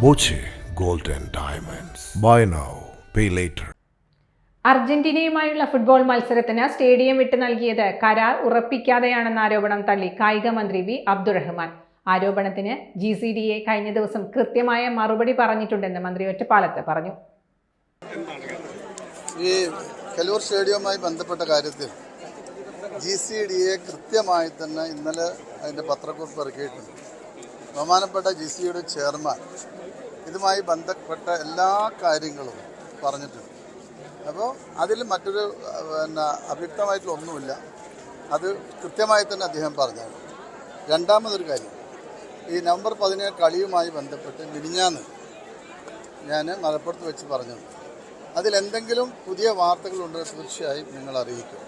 Boche gold and diamonds. Buy now pay later. അർജന്റീനയുമായുള്ള football മത്സരത്തിന് stadium വിട്ടു നൽകിയത് കരാർ ഉറപ്പിക്കാതെയാണെന്ന ആരോപണം തള്ളി കായിക മന്ത്രി വി അബ്ദുറഹ്മാൻ. ആരോപണത്തിന് GCDA കഴിഞ്ഞ ദിവസം കൃത്യമായ മറുപടി പറഞ്ഞിട്ടുണ്ടെന്ന് മന്ത്രി ഒറ്റപ്പാലത്ത് പറഞ്ഞു. ഈ കലൂർ സ്റ്റേഡിയവുമായി ബന്ധപ്പെട്ട കാര്യത്തിൽ GCDA കൃത്യമായി തന്നെ ഇന്നലെ അതിൻ്റെ പത്രക്കുറിപ്പ് ഇറക്കിയിട്ടുണ്ട്. ബഹുമാനപ്പെട്ട GCDA ചെയർമാൻ ഇതുമായി ബന്ധപ്പെട്ട എല്ലാ കാര്യങ്ങളും പറഞ്ഞിട്ടുണ്ട്. അപ്പോൾ അതിൽ മറ്റൊരു അവ്യക്തമായിട്ടുള്ള ഒന്നുമില്ല. അത് കൃത്യമായി തന്നെ അദ്ദേഹം പറഞ്ഞാണ്. രണ്ടാമതൊരു കാര്യം, ഈ നവംബർ 17 കളിയുമായി ബന്ധപ്പെട്ട് മിനിഞ്ഞാന്ന് ഞാൻ മലപ്പുറത്ത് വെച്ച് പറഞ്ഞു, അതിലെന്തെങ്കിലും പുതിയ വാർത്തകളുണ്ടെങ്കിൽ തീർച്ചയായും നിങ്ങൾ അറിയിക്കും.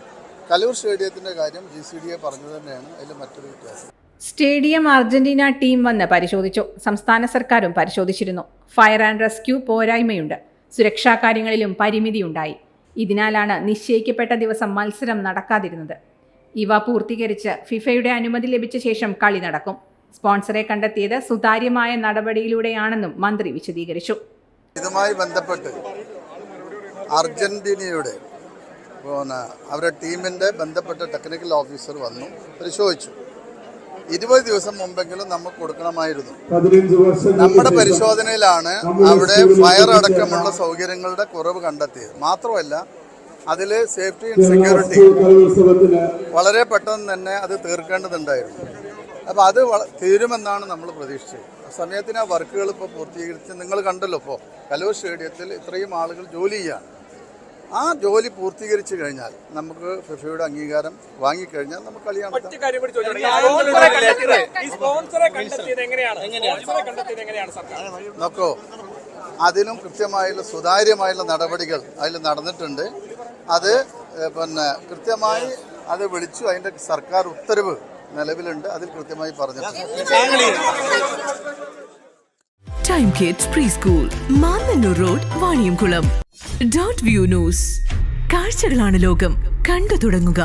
കലൂർ സ്റ്റേഡിയത്തിൻ്റെ കാര്യം GCDA പറഞ്ഞത് തന്നെയാണ്. അതിൽ മറ്റൊരു വ്യത്യാസം. സ്റ്റേഡിയം അർജന്റീന ടീം വന്ന് പരിശോധിച്ചു. സംസ്ഥാന സർക്കാരും പരിശോധിച്ചിരുന്നു. ഫയർ ആൻഡ് റെസ്ക്യൂ പോരായ്മയുണ്ട്. സുരക്ഷാ കാര്യങ്ങളിലും പരിമിതിയുണ്ടായി. ഇതിനാലാണ് നിശ്ചയിക്കപ്പെട്ട ദിവസം മത്സരം നടക്കാതിരുന്നത്. ഇവ പൂർത്തീകരിച്ച് ഫിഫയുടെ അനുമതി ലഭിച്ച ശേഷം കളി നടക്കും. സ്പോൺസറെ കണ്ടെത്തിയത് സുതാര്യമായ നടപടിയിലൂടെയാണെന്നും മന്ത്രി വിശദീകരിച്ചു. ഇതുമായി ബന്ധപ്പെട്ട് അർജന്റീനയുടെ അവരുടെ ടീമിൻ്റെ ബന്ധപ്പെട്ട ടെക്നിക്കൽ ഓഫീസർ വന്നു പരിശോധിച്ചു. 20 ദിവസം മുമ്പെങ്കിലും നമുക്ക് കൊടുക്കണമായിരുന്നു. നമ്മുടെ പരിശോധനയിലാണ് അവിടെ ഫയർ അടക്കമുള്ള സൗകര്യങ്ങളുടെ കുറവ് കണ്ടെത്തിയത്. മാത്രമല്ല അതിൽ സേഫ്റ്റി ആൻഡ് സെക്യൂരിറ്റി വളരെ പെട്ടെന്ന് തന്നെ അത് തീർക്കേണ്ടതുണ്ടായിരുന്നു. അപ്പോൾ അത് തീരുമെന്നാണ് നമ്മൾ പ്രതീക്ഷിച്ചത്. സമയത്തിന് ആ വർക്കുകൾ ഇപ്പോൾ പൂർത്തീകരിച്ച് നിങ്ങൾ കണ്ടല്ലോ. ഇപ്പോൾ കലൂർ സ്റ്റേഡിയത്തിൽ ഇത്രയും ആളുകൾ ജോലി ചെയ്യാണ്. ആ ജോലി പൂർത്തീകരിച്ചു കഴിഞ്ഞാൽ നമുക്ക് ഫിഫയുടെ അംഗീകാരം വാങ്ങിക്കഴിഞ്ഞാൽ നമുക്ക് കളി നടത്താം. നോക്കൂ, അതിനും കൃത്യമായുള്ള സുതാര്യമായുള്ള നടപടികൾ അതിൽ നടന്നിട്ടുണ്ട്. അത് കൃത്യമായി അത് വിളിച്ചു. അതിൻ്റെ സർക്കാർ ഉത്തരവ് നിലവിലുണ്ട്. അതിൽ കൃത്യമായി പറഞ്ഞിട്ടുണ്ട്. Time kids pre school, Mannannur road, Vaniyamkulam. .view news. കാഴ്ചകളാണ് ലോകം. കണ്ടു തുടങ്ങുക.